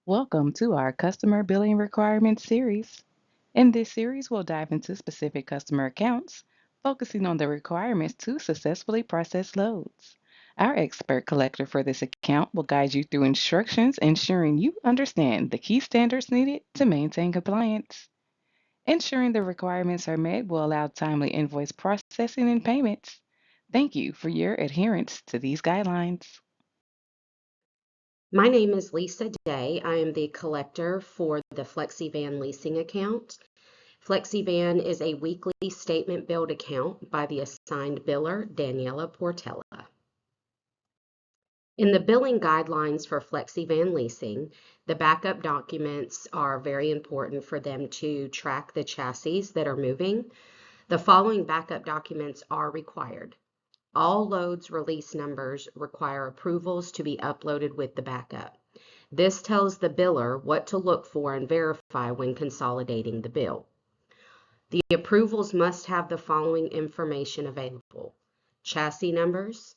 Welcome to our Customer Billing Requirements series. In this series, we'll dive into specific customer accounts, focusing on the requirements to successfully process loads. Our expert collector for this account will guide you through instructions, ensuring you understand the key standards needed to maintain compliance. Ensuring the requirements are met will allow timely invoice processing and payments. Thank you for your adherence to these guidelines. My name is Lisa Day. I am the collector for the FlexiVan leasing account. FlexiVan is a weekly statement billed account by the assigned biller, Daniela Portella. In the billing guidelines for FlexiVan leasing, the backup documents are very important for them to track the chassis that are moving. The following backup documents are required. All loads release numbers require approvals to be uploaded with the backup. This tells the biller what to look for and verify when consolidating the bill. The approvals must have the following information available: chassis numbers,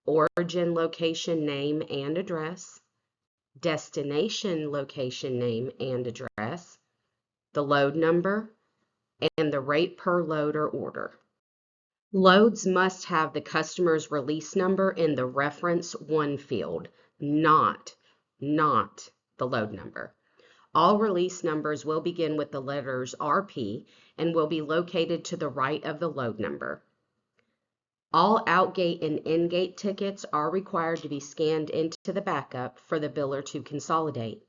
origin location name and address, destination location name and address, the load number, and the rate per load or order. Loads must have the customer's release number in the reference 1 field, not the load number. All release numbers will begin with the letters RP and will be located to the right of the load number. All outgate and ingate tickets are required to be scanned into the backup for the biller to consolidate.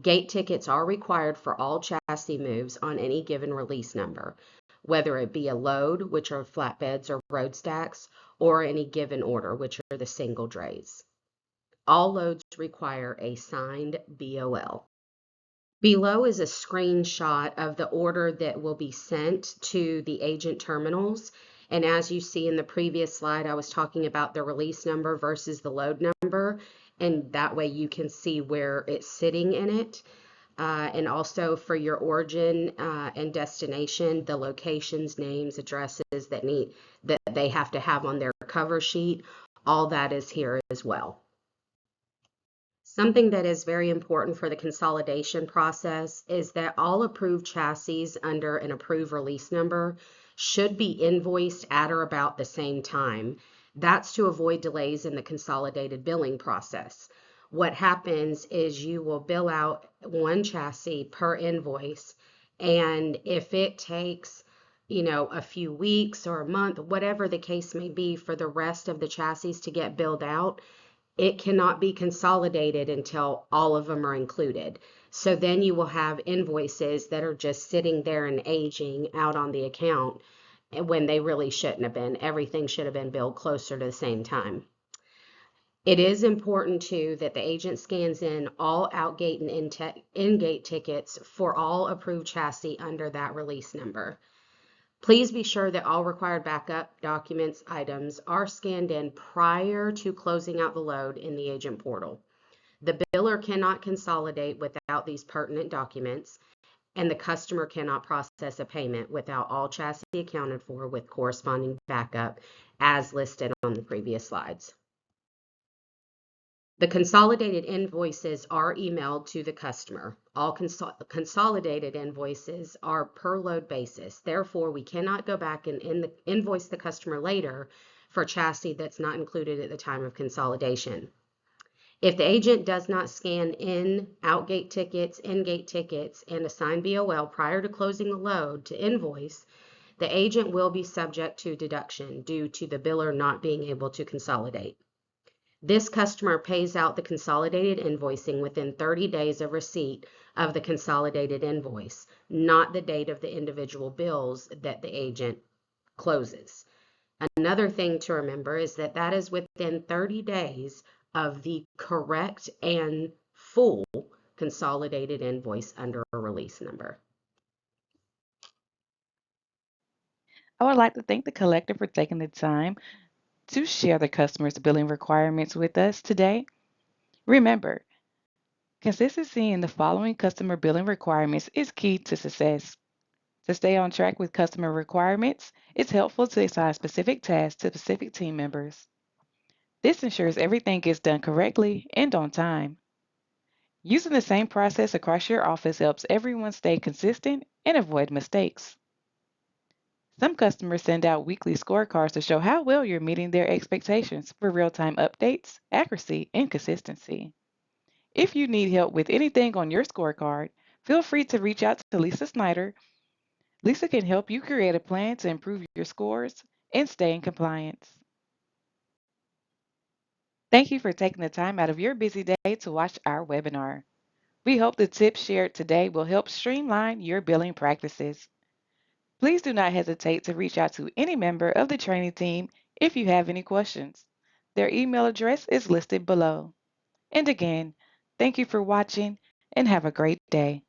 Gate tickets are required for all chassis moves on any given release number, whether it be a load, which are flatbeds or road stacks, or any given order, which are the single drays. All loads require a signed BOL. Below is a screenshot of the order that will be sent to the agent terminals. And as you see in the previous slide, I was talking about the release number versus the load number. And that way you can see where it's sitting in it. And also for your origin and destination, the locations, names, addresses that they have to have on their cover sheet, all that is here as well. Something that is very important for the consolidation process is that all approved chassis under an approved release number should be invoiced at or about the same time. That's to avoid delays in the consolidated billing process. What happens is you will bill out one chassis per invoice, and if it takes a few weeks or a month, whatever the case may be, for the rest of the chassis to get billed out, it cannot be consolidated until all of them are included. So then you will have invoices that are just sitting there and aging out on the account when they really shouldn't have been. Everything should have been billed closer to the same time. It is important too that the agent scans in all outgate and ingate tickets for all approved chassis under that release number. Please be sure that all required backup documents items are scanned in prior to closing out the load in the agent portal. The biller cannot consolidate without these pertinent documents, and the customer cannot process a payment without all chassis accounted for with corresponding backup as listed on the previous slides. The consolidated invoices are emailed to the customer. All consolidated invoices are per load basis. Therefore, we cannot go back and invoice the customer later for chassis that's not included at the time of consolidation. If the agent does not scan in outgate tickets, ingate tickets, and assign BOL prior to closing the load to invoice, the agent will be subject to deduction due to the biller not being able to consolidate. This customer pays out the consolidated invoicing within 30 days of receipt of the consolidated invoice, not the date of the individual bills that the agent closes. Another thing to remember is that that is within 30 days of the correct and full consolidated invoice under a release number. I would like to thank the collector for taking the time to share the customer's billing requirements with us today. Remember, consistency in the following customer billing requirements is key to success. To stay on track with customer requirements, it's helpful to assign specific tasks to specific team members. This ensures everything gets done correctly and on time. Using the same process across your office helps everyone stay consistent and avoid mistakes. Some customers send out weekly scorecards to show how well you're meeting their expectations for real time updates, accuracy, and consistency. If you need help with anything on your scorecard, feel free to reach out to Lisa Snyder. Lisa can help you create a plan to improve your scores and stay in compliance. Thank you for taking the time out of your busy day to watch our webinar. We hope the tips shared today will help streamline your billing practices. Please do not hesitate to reach out to any member of the training team if you have any questions. Their email address is listed below. And again, thank you for watching and have a great day.